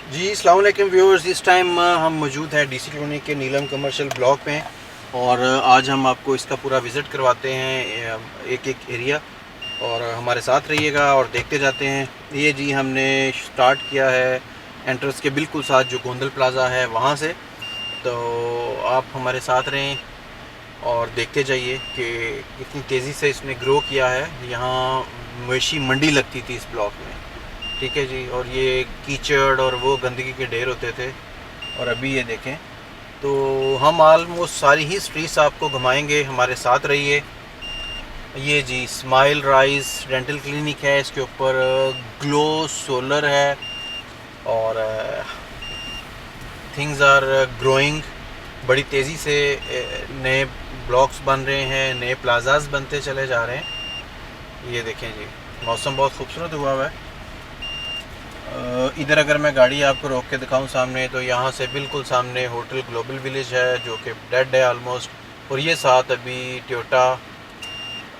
जी अस्सलाम वालेकुम व्यूअर्स। इस टाइम हम मौजूद हैं डीसी कॉलोनी के नीलम कमर्शियल ब्लॉक में और आज हम आपको इसका पूरा विज़िट करवाते हैं, एक एक एरिया। और हमारे साथ रहिएगा और देखते जाते हैं। ये जी हमने स्टार्ट किया है एंट्रेंस के बिल्कुल साथ जो गोंदल प्लाज़ा है वहाँ से। तो आप हमारे साथ रहें और देखते जाइए कि कितनी तेज़ी से इसने ग्रो किया है। यहाँ मवेशी मंडी लगती थी इस ब्लॉक में, ठीक है जी। और ये कीचड़ और वो गंदगी के ढेर होते थे। और अभी ये देखें, तो हम ऑलमोस्ट सारी ही स्ट्रीट्स आपको घुमाएंगे, हमारे साथ रहिए। ये जी स्माइल राइज डेंटल क्लिनिक है, इसके ऊपर ग्लो सोलर है और थिंग्स आर ग्रोइंग बड़ी तेज़ी से। नए ब्लॉक्स बन रहे हैं, नए प्लाजाज बनते चले जा रहे हैं। ये देखें जी, मौसम बहुत खूबसूरत हुआ है। इधर अगर मैं गाड़ी आपको रोक के दिखाऊं सामने, तो यहाँ से बिल्कुल सामने होटल ग्लोबल विलेज है जो कि डेड है आलमोस्ट। और ये साथ अभी टोयोटा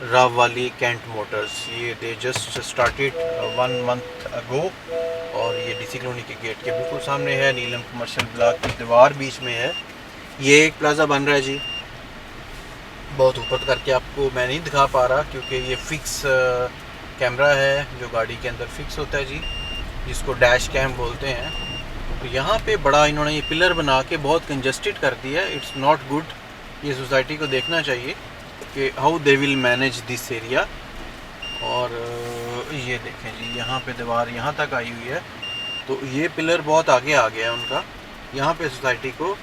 राव वाली कैंट मोटर्स, ये they just started 1 month ago. और ये डीसी कॉलोनी के गेट के बिल्कुल सामने है, नीलम कमर्शियल ब्लॉक की दीवार बीच में है। ये एक प्लाज़ा बन रहा है जी, बहुत ऊपर करके आपको मैं नहीं दिखा पा रहा क्योंकि ये फिक्स कैमरा है जो गाड़ी के अंदर फिक्स होता है जी, जिसको डैश कैम बोलते हैं। तो यहाँ पे बड़ा इन्होंने ये पिलर बना के बहुत कंजस्टेड कर दिया है। It's not good. ये सोसाइटी को देखना चाहिए कि how they will manage this area. और ये देखें जी, यहाँ पे दीवार यहाँ तक आई हुई है, तो ये पिलर बहुत आगे आ गया है उनका। यहाँ पे सोसाइटी को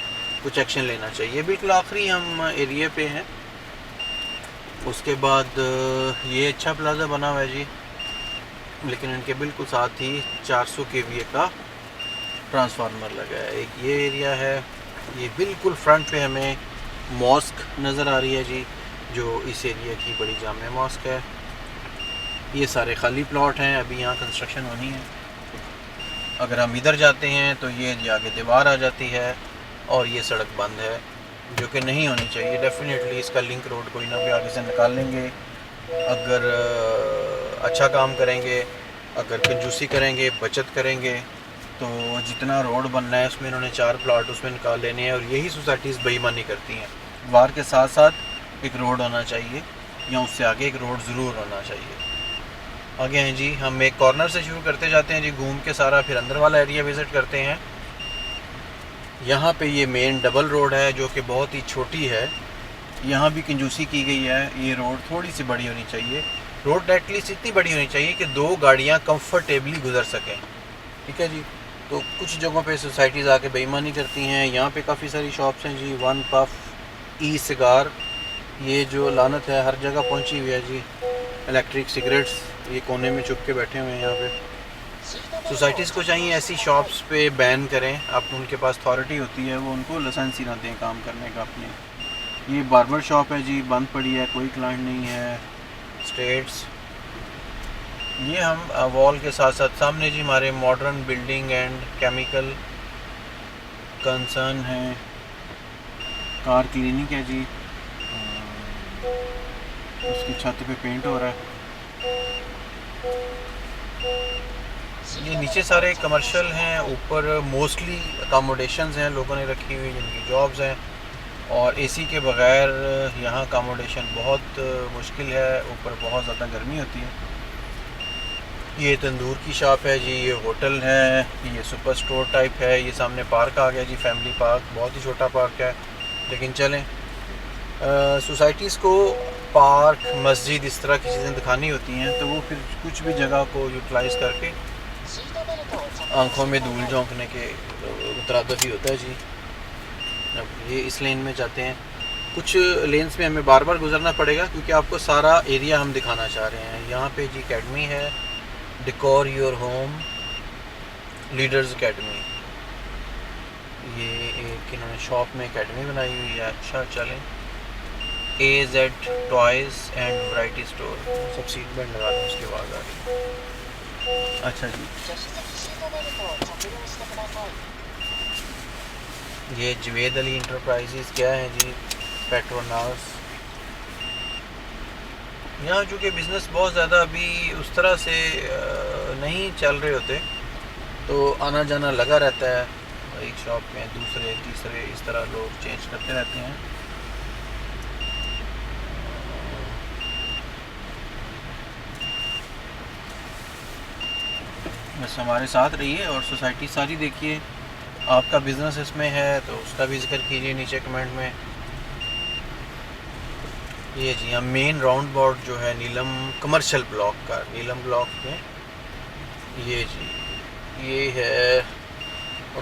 कुछ एक्शन लेना चाहिए। बिल्कुल आखिरी हम एरिया पे हैं। उसके बाद ये अच्छा प्लाज़ा बना हुआ है जी, लेकिन इनके बिल्कुल साथ ही 400 kVA का ट्रांसफार्मर लगा है। एक ये एरिया है, ये बिल्कुल फ्रंट पे हमें मॉस्क नज़र आ रही है जी, जो इस एरिया की बड़ी जामे मॉस्क है। ये सारे खाली प्लॉट हैं, अभी यहाँ कंस्ट्रक्शन होनी है। अगर हम इधर जाते हैं तो ये आगे दीवार आ जाती है और ये सड़क बंद है, जो कि नहीं होनी चाहिए। डेफिनेटली इसका लिंक रोड कोई ना कोई आगे से निकाल लेंगे। अगर अच्छा काम करेंगे, अगर कंजूसी करेंगे, बचत करेंगे, तो जितना रोड बनना है उसमें इन्होंने 4 प्लाट उसमें निकाल लेने हैं। और यही सोसाइटीज़ बेईमानी करती हैं। वार के साथ साथ एक रोड होना चाहिए, या उससे आगे एक रोड ज़रूर होना चाहिए। आगे हैं जी, हम एक कॉर्नर से शुरू करते जाते हैं जी, घूम के सारा फिर अंदर वाला एरिया विज़िट करते हैं। यहाँ पे ये मेन डबल रोड है जो कि बहुत ही छोटी है। यहाँ भी कंजूसी की गई है। ये रोड थोड़ी सी बड़ी होनी चाहिए। रोड एटलीस्ट इतनी बड़ी होनी चाहिए कि 2 गाड़ियाँ कंफर्टेबली गुजर सकें, ठीक है जी। तो कुछ जगहों पे सोसाइटीज़ आके बेईमानी करती हैं। यहाँ पे काफ़ी सारी शॉप्स हैं जी, वन पफ ई सिगार, ये जो लानत है हर जगह पहुँची हुई है जी। इलेक्ट्रिक सिगरेट्स ये कोने में छुप के बैठे हुए हैं यहाँ पे। सोसाइटीज़ को चाहिए ऐसी शॉप्स पे बैन करें। आप उनके पास अथॉरिटी होती है, वो उनको लाइसेंस ही ना दें काम करने का अपने। ये बार्बर शॉप है जी, बंद पड़ी है, कोई क्लाइंट नहीं है। स्टेट्स, ये हम वॉल के साथ साथ सामने जी हमारे modern building and chemical concern है। कार क्लिनिक है जी, उसकी छत पे पेंट हो रहा है। ये नीचे सारे कमर्शियल हैं, ऊपर मोस्टली अकोमोडेशंस हैं लोगों ने रखी हुई जिनकी जॉब्स हैं। और एसी के बग़ैर यहाँ अकोमोडेशन बहुत मुश्किल है, ऊपर बहुत ज़्यादा गर्मी होती है। ये तंदूर की शॉप है जी, ये होटल है, ये सुपर स्टोर टाइप है। ये सामने पार्क आ गया जी, फैमिली पार्क, बहुत ही छोटा पार्क है। लेकिन चलें, सोसाइटीज़ को पार्क, मस्जिद, इस तरह की चीज़ें दिखानी होती हैं, तो वो फिर कुछ भी जगह को यूटिलाइज़ करके आंखों में धूल झोंकने के मुतरादिफ ही होता है जी। अब ये इस लेन में जाते हैं। कुछ लेन्स में हमें बार बार गुजरना पड़ेगा क्योंकि आपको सारा एरिया हम दिखाना चाह रहे हैं। यहाँ पे जी अकेडमी है, decor your home leaders academy. ये एक इन्होंने शॉप में अकेडमी बनाई हुई है। अच्छा चलें, AZ toys and variety store, सब सीट बेल्ट लगा लें, उसके बाद आ रही। अच्छा जी, ये जवेद अली इंटरप्राइजेज़ क्या है जी, पेट्रोनास। यहाँ चूँकि बिज़नेस बहुत ज़्यादा अभी उस तरह से नहीं चल रहे होते, तो आना जाना लगा रहता है, एक शॉप में दूसरे तीसरे इस तरह लोग चेंज करते रहते हैं। बस हमारे साथ रहिए और सोसाइटी सारी देखिए। आपका बिज़नेस इसमें है तो उसका भी जिक्र कीजिए नीचे कमेंट में। ये जी हम मेन राउंड बोर्ड जो है नीलम कमर्शियल ब्लॉक का, नीलम ब्लॉक में ये जी ये है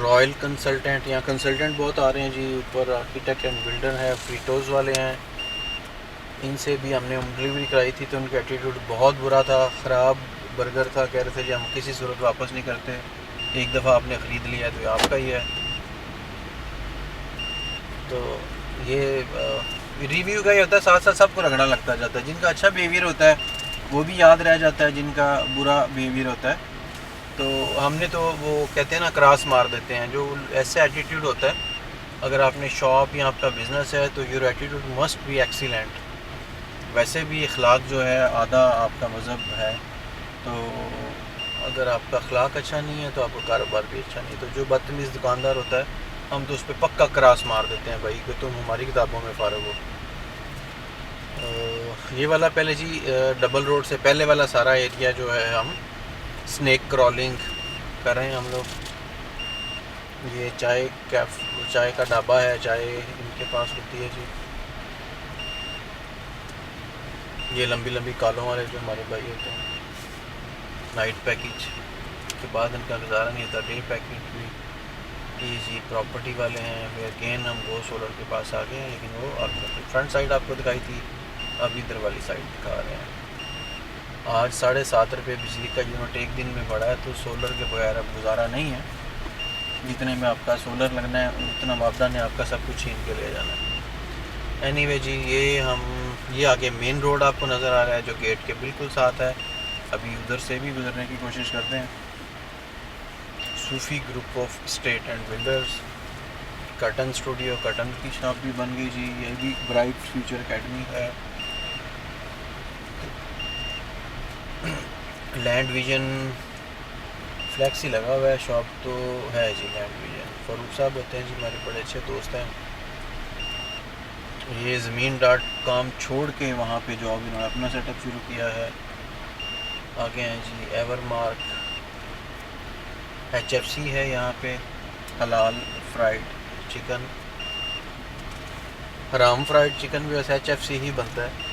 रॉयल कंसल्टेंट। यहाँ कंसल्टेंट बहुत आ रहे हैं जी, ऊपर आर्किटेक्ट एंड बिल्डर है, फ्रीटोज़ वाले हैं। इनसे भी हमने होम डिलीवरी कराई थी तो उनका एटीट्यूड बहुत बुरा था, ख़राब बर्गर था। कह रहे थे जी हम किसी सूरत वापस नहीं करते, एक दफ़ा आपने ख़रीद लिया तो ये आपका ही है। तो ये रिव्यू का ही होता है, साथ साथ सबको रगड़ा लगता जाता है। जिनका अच्छा बिहेवियर होता है वो भी याद रह जाता है, जिनका बुरा बिहेवियर होता है तो हमने तो वो कहते हैं ना क्रॉस मार देते हैं। जो ऐसे एटीट्यूड होता है, अगर आपने शॉप या आपका बिज़नेस है तो your attitude must be excellent. वैसे भी अखलाक जो है आधा आपका मज़हब है, तो अगर आपका अखलाक अच्छा नहीं है तो आपका कारोबार भी अच्छा नहीं। तो जो बदतमीज़ दुकानदार होता है हम तो उस पर पक्का क्रॉस मार देते हैं भाई कि तुम हमारी किताबों में फ़ारिग हो। ये वाला पहले जी डबल रोड से पहले वाला सारा एरिया जो है हम स्नेक क्रॉलिंग कर रहे हैं हम लोग। ये चाय का ढाबा है, चाय इनके पास होती है जी। ये लंबी लंबी कॉलों वाले जो हमारे भाई होते हैं, नाइट पैकेज के बाद इनका गुजारा नहीं होता, डे पैकेज भी। ये जी प्रॉपर्टी वाले हैं। फिर अगेन हम गो सोलर के पास आ गए हैं, लेकिन वो आपको फ्रंट साइड आपको दिखाई थी, अब इधर वाली साइड दिखा रहे हैं। आज 7.5 रुपये बिजली का यूनिट एक दिन में बढ़ा है, तो सोलर के बगैर अब गुजारा नहीं है। जितने में आपका सोलर लगना है उतना वापदा ने आपका सब कुछ छीन के ले जाना है। एनीवे जी ये आगे मेन रोड आपको नज़र आ रहा है जो गेट के बिल्कुल साथ है। अभी उधर से भी गुजरने की कोशिश करते हैं। Sufi group of state and builders, curtain studio, curtain की शॉप भी बन गई जी। ये भी ब्राइट फ्यूचर एकेडमी है। लैंड विजन फ्लैक्सी लगा हुआ है, शॉप तो है जी लैंड विजन। फ़ारूक साहब होते हैं जी हमारे बड़े अच्छे दोस्त हैं। ये ज़मीन.com छोड़ के वहाँ पे जॉब इन्होंने अपना सेटअप शुरू किया है। आगे हैं जी एवरमार्क, HFC है यहाँ पे, हलाल फ्राइड चिकन, हराम फ्राइड चिकन भी वैसे HFC ही बनता है।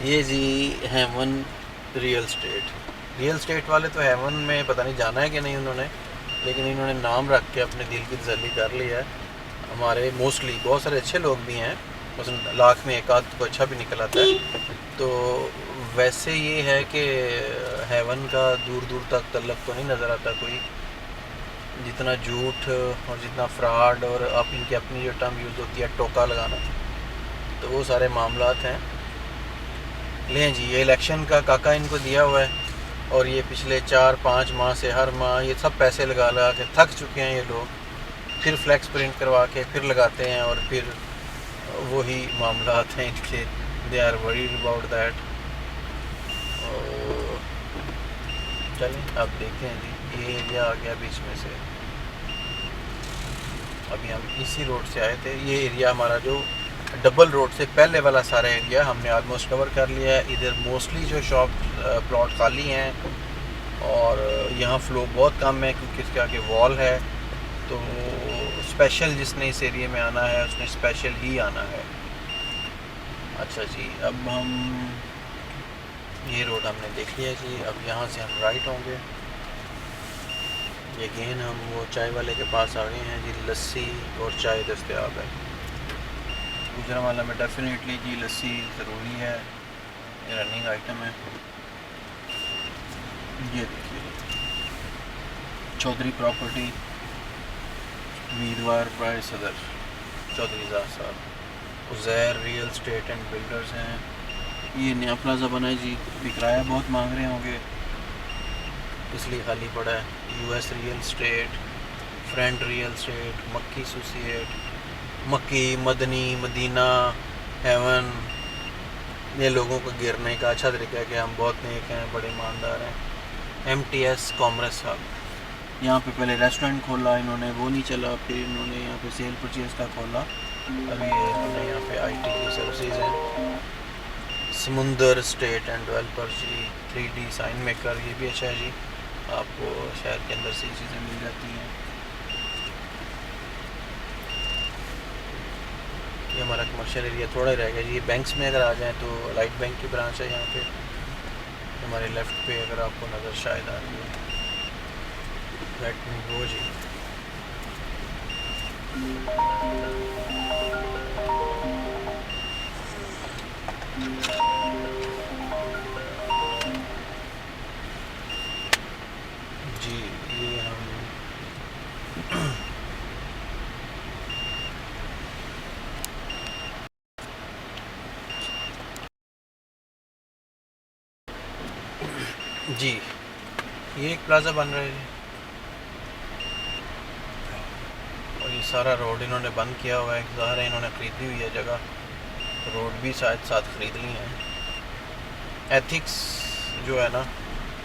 ये जी हेवन रियल स्टेट वाले तो हेवन में पता नहीं जाना है कि नहीं उन्होंने, लेकिन इन्होंने नाम रख के अपने दिल की तसल्ली कर लिया है। हमारे मोस्टली बहुत सारे अच्छे लोग भी हैं, बस लाख में एक आध को अच्छा भी निकल आता है। तो वैसे ये है कि हेवन का दूर दूर तक तल्लक तो नहीं नज़र आता कोई। जितना झूठ और जितना फ्रॉड और अब इनकी अपनी जो टर्म यूज़ होती है टोका लगाना, तो वो सारे मामलात हैं। लें जी ये इलेक्शन का काका इनको दिया हुआ है और ये पिछले 4-5 माह से हर माह ये सब पैसे लगा लगा के थक चुके हैं ये लोग। फिर फ्लैक्स प्रिंट करवा के फिर लगाते हैं और फिर वही मामलात हैं इनके। They are worried about that. चलें अब देखते हैं जी, ये एरिया आ गया बीच में से। अभी हम इसी रोड से आए थे। ये एरिया हमारा जो डबल रोड से पहले वाला सारा एरिया हमने ऑलमोस्ट कवर कर लिया है। इधर मोस्टली जो शॉप प्लॉट खाली हैं और यहाँ फ्लो बहुत कम है क्योंकि इसके आगे वॉल है। तो स्पेशल जिसने इस एरिया में आना है उसने स्पेशल ही आना है। अच्छा जी अब हम ये रोड हमने देख लिया जी। अब यहाँ से हम राइट होंगे। ये अगेन हम वो चाय वाले के पास आ गए हैं जी। लस्सी और चाय दस्तयाब है। गुजरांवाला में डेफिनेटली जी लस्सी ज़रूरी है, ये रनिंग आइटम है। ये देखिए चौधरी प्रॉपर्टी, वीरवार प्राइस सदर चौधरी साहब। Uzair real estate and builders हैं। ये नया प्लाजा बना है जी, भी किराया बहुत मांग रहे होंगे इसलिए खाली पड़ा है। US real estate, front real estate, मक्की एसोसिएट, मक्की, मदनी, मदीना, हेवन। ये लोगों को गिरने का अच्छा तरीका है कि हम बहुत नेक हैं, बड़े ईमानदार हैं। MTS commerce hub. यहाँ पे पहले रेस्टोरेंट खोला इन्होंने, वो नहीं चला, फिर इन्होंने यहाँ पे सेल परचेज़ का खोला। अभी इन्होंने यहाँ पे आईटी की सर्विसेज हैं। Samundar state and developer ji, 3D sign maker, ये भी अच्छा है जी, आपको शहर के अंदर से ये चीज़ें मिल जाती हैं। ये हमारा कमर्शियल एरिया थोड़ा ही रह गया जी। ये बैंक्स में अगर आ जाएँ तो लाइट बैंक की ब्रांच है यहाँ पे, हमारे लेफ़्ट पे अगर आपको नज़र शायद आ रही है, लेट मी गो जी। जी ये हम जी ये एक प्लाज़ा बन रहा है जी, और ये सारा रोड इन्होंने बंद किया हुआ है। ज़ाहिर है इन्होंने ख़रीदी हुई है जगह, तो रोड भी शायद साथ ख़रीद ली हैं। एथिक्स जो है ना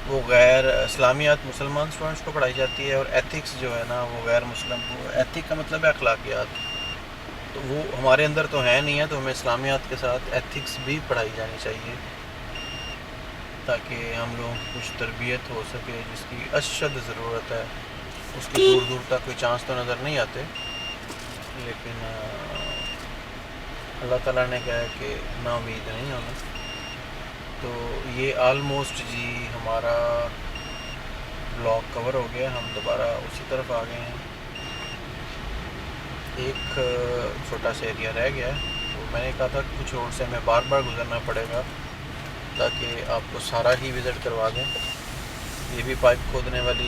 वो गैर इस्लामियात मुसलमान स्टूडेंट्स को पढ़ाई जाती है, और एथिक्स जो है ना वो गैर मुस्लिम को। एथिक का मतलब है अखलाकियात, तो वो हमारे अंदर तो है नहीं है, तो हमें इस्लामियात के साथ एथिक्स भी पढ़ाई जानी चाहिए ताकि हम लोगों की कुछ तरबियत हो सके, जिसकी अशद ज़रूरत है। उसके दूर दूर तक कोई चांस तो नज़र नहीं आते, लेकिन अल्लाह ताला ने कहा है कि ना उम्मीद नहीं होना। तो ये आलमोस्ट जी हमारा ब्लॉक कवर हो गया, हम दोबारा उसी तरफ आ गए हैं। एक छोटा सा एरिया रह गया है, तो मैंने कहा था कुछ रोड से हमें बार बार गुजरना पड़ेगा ताकि आपको सारा ही विज़िट करवा दें। ये भी पाइप खोदने वाली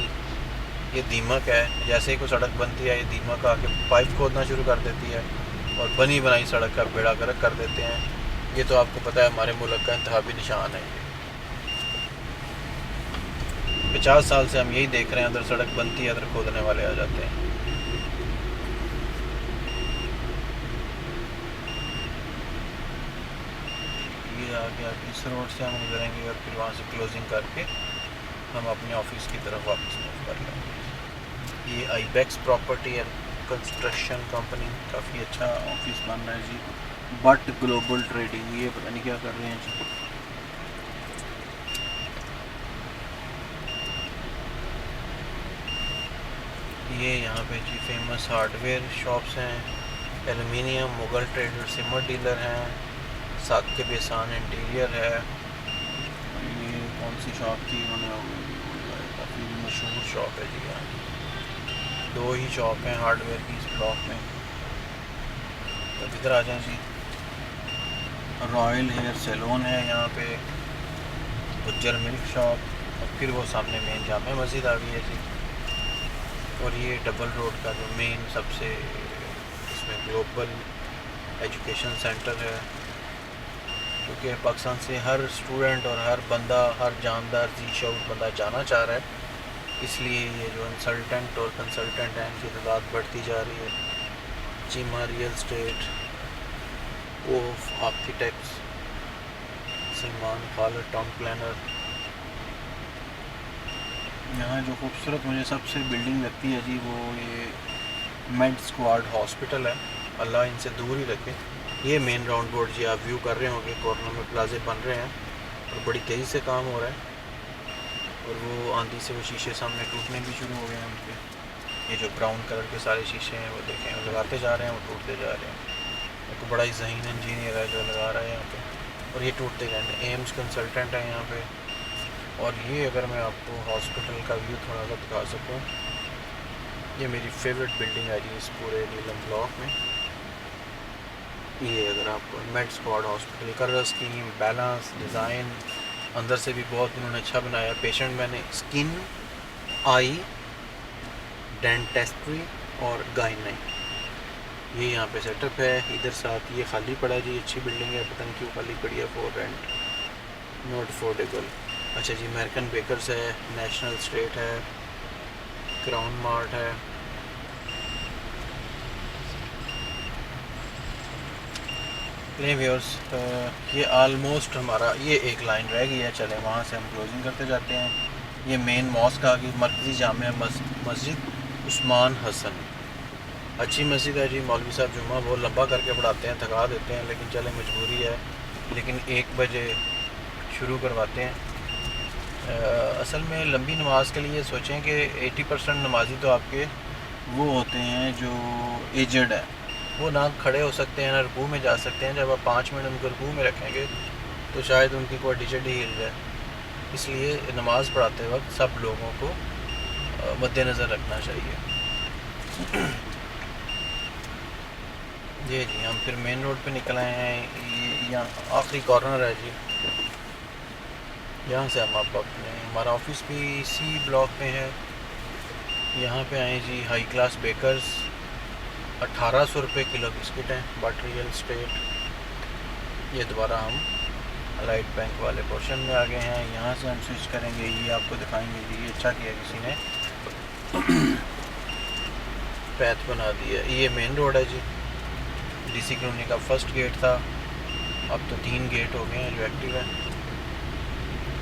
ये दीमक है, जैसे ही कोई सड़क बनती है ये दीमक आके पाइप खोदना शुरू कर देती है और बनी बनाई सड़क का बेड़ा गर्क कर देते हैं। ये तो आपको पता है हमारे मुल्क का इंतहाबी निशान है। 50 साल से हम यही देख रहे हैं, अदर सड़क बनती है अदर खोदने वाले आ जाते हैं। ये आ गया, इस रोड से हम गुजरेंगे और फिर वहाँ से क्लोजिंग करके हम अपने ऑफिस की तरफ वापस मूव कर लेंगे। ये Ibex property and construction company, काफ़ी अच्छा ऑफिस बन रहा है जी। बट ग्लोबल ट्रेडिंग, ये पता नहीं क्या कर रहे हैं जी। ये यहाँ पे जी फेमस हार्डवेयर शॉप्स हैं, एलुमिनियम, मुगल ट्रेडर, सिमर डीलर हैं, साकिब एहसान इंटीरियर है। ये कौन सी शॉप थी उन्होंने, काफ़ी मशहूर शॉप है जी। यहाँ 2 ही शॉप हैं हार्डवेयर की इस ब्लॉक में। तो इधर आ जाएं जी। रॉयल हेयर सैलून है यहाँ पे, गुज्जर मिल्क शॉप, और फिर वो सामने मेन जामा मस्जिद आ गई है जी। और ये डबल रोड का जो मेन सबसे इसमें ग्लोबल एजुकेशन सेंटर है, क्योंकि पाकिस्तान से हर स्टूडेंट और हर बंदा, हर जानदार जी शऊर बंदा जाना चाह रहा है, इसलिए ये जो कंसल्टेंट और कंसल्टेंट हैं इनकी तादाद बढ़ती जा रही है। Cheema real state, of architects, Salman Khalid town planner. यहाँ जो खूबसूरत मुझे सबसे बिल्डिंग लगती है जी वो ये मेड स्क्वाड हॉस्पिटल है, अल्लाह इनसे दूर ही रखे। ये मेन राउंड बोर्ड जी आप व्यू कर रहे होंगे, कॉर्नर में प्लाजे बन रहे हैं और बड़ी तेज़ी से काम हो रहा है, और वो आंधी से वो शीशे सामने टूटने भी शुरू हो गए हैं उनके। ये जो ब्राउन कलर के सारे शीशे हैं वो देखें, वो लगाते जा रहे हैं, वो टूटते जा रहे हैं। एक बड़ा ही ज़हीन इंजीनियर है जो लगा रहा है यहाँ पे, और ये टूटते गए हैं। एम्स कंसल्टेंट है यहाँ पे। और ये अगर मैं आपको हॉस्पिटल का व्यू थोड़ा सा दिखा सकूँ, ये मेरी फेवरेट बिल्डिंग है जी इस पूरे नीलम ब्लॉक में। ये अगर आपको made squad hospital, colour scheme, balance, design, अंदर से भी बहुत इन्होंने अच्छा बनाया। पेशेंट मैंने स्किन, आई, डेंटिस्ट्री और गायनी, ये यहाँ पे सेटअप है। इधर साथ ये खाली पड़ा जी, अच्छी बिल्डिंग है, पता नहीं क्यों खाली पड़ी है, फॉर रेंट, नॉट अफोर्डेबल। अच्छा जी, अमेरिकन बेकर्स है, नेशनल स्टेट है, क्राउन मार्ट है। ले व्यूअर्स, ये आलमोस्ट हमारा ये एक लाइन रह गई है, चले वहाँ से हम क्लोजिंग करते जाते हैं। ये मेन मॉस्क आ गई, मरकज़ी जामिया मस्जिद उस्मान हसन। अच्छी मस्जिद है जी। मौलवी साहब जुम्मा बहुत लंबा करके पढ़ाते हैं, थका देते हैं, लेकिन चले मजबूरी है, लेकिन 1 बजे शुरू करवाते हैं। असल में लंबी नमाज के लिए सोचें कि 80% नमाजी तो आपके वो होते हैं जो एजड है, वो ना खड़े हो सकते हैं ना रुकू में जा सकते हैं। जब आप 5 मिनट उनको रुकू में रखेंगे तो शायद उनकी कोई डिजट ही हिल जाए। इसलिए नमाज़ पढ़ाते वक्त सब लोगों को मद्देनज़र रखना चाहिए। जी जी, हम फिर मेन रोड पे निकल आए हैं। यहाँ आखिरी कॉर्नर है जी, यहाँ से हम आप अपने हमारा ऑफिस भी इसी ब्लॉक में है। यहाँ पे आए जी। हाई क्लास बेकर्स, 1800 रुपये किलो बिस्किट हैं, बट रियल स्टेट। ये दोबारा हम लाइट बैंक वाले पोर्शन में आ गए हैं। यहाँ से हम स्विच करेंगे, ये आपको दिखाएंगे जी। ये अच्छा किया किसी ने पैथ बना दिया। ये मेन रोड है जी। डीसी कॉलोनी का फर्स्ट गेट था, अब तो 3 गेट हो गए हैं जो एक्टिव है।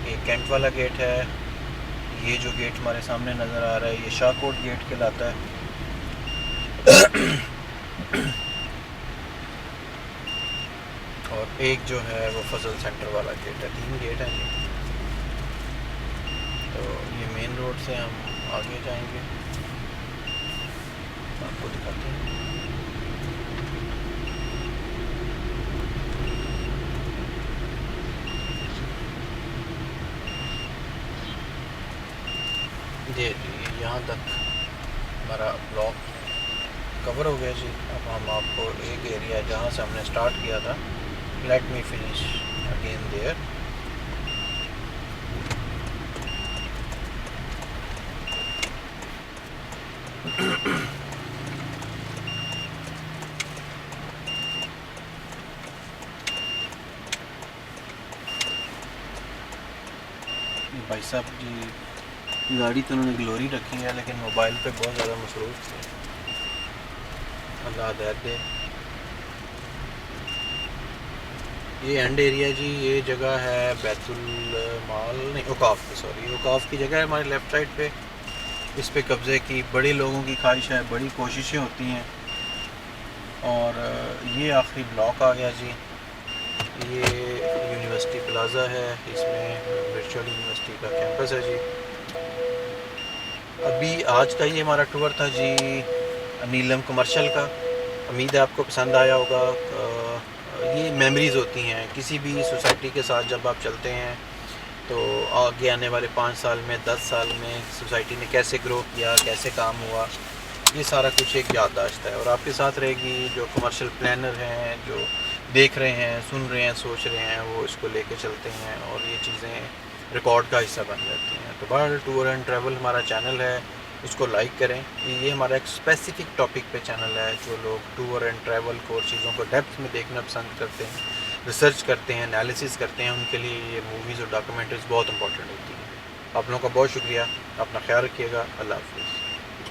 ये कैंट वाला गेट है। ये जो गेट हमारे सामने नज़र आ रहा है ये शाहकोट गेट कहलाता है। और एक जो है वो फजल सेंटर वाला गेट है। 3 गेट हैं जी। तो ये मेन रोड से हम आगे जाएंगे, आपको दिखाते हैं। जी जी, यहाँ तक हमारा ब्लॉक कवर हो गया जी। अब हम आपको एक एरिया जहाँ से हमने स्टार्ट किया था, let me finish again there. भाई साहब जी, गाड़ी तो उन्होंने ग्लोरी रखी है, लेकिन मोबाइल पे बहुत ज़्यादा मसरूफ़ थे। अल्लाह हिदायत दे। ये एंड एरिया जी। ये जगह है बैतुल माल नहीं, औकाफ की, सॉरी, औकाफ की जगह है हमारे लेफ़्ट साइड पे। इस पे कब्ज़े की बड़े लोगों की ख्वाहिश है, बड़ी कोशिशें होती हैं। और ये आखिरी ब्लॉक आ गया जी। ये यूनिवर्सिटी प्लाज़ा है, इसमें वर्चुअल यूनिवर्सिटी का कैंपस है जी। अभी आज का ये हमारा टूर था जी नीलम कमर्शियल का। उम्मीद है आपको पसंद आया होगा। ये मेमोरीज़ होती हैं किसी भी सोसाइटी के साथ जब आप चलते हैं, तो आगे आने वाले 5 साल में, 10 साल में सोसाइटी ने कैसे ग्रो किया, कैसे काम हुआ, ये सारा कुछ एक याददाश्त है। और आपके साथ रहेगी जो कमर्शियल प्लानर हैं, जो देख रहे हैं, सुन रहे हैं, सोच रहे हैं, वो इसको लेके चलते हैं और ये चीज़ें रिकॉर्ड का हिस्सा बन जाती हैं। तो वर्ल्ड टूर एंड ट्रैवल हमारा चैनल है, इसको लाइक करें। ये हमारा एक स्पेसिफ़िक टॉपिक पे चैनल है। जो लोग टूर एंड ट्रैवल को और चीज़ों को डेप्थ में देखना पसंद करते हैं, रिसर्च करते हैं, एनालिसिस करते हैं, उनके लिए ये मूवीज़ और डॉक्यूमेंट्रीज़ बहुत इंपॉर्टेंट होती हैं। आप लोगों का बहुत शुक्रिया। अपना ख्याल रखिएगा। अल्लाह हाफ़िज़।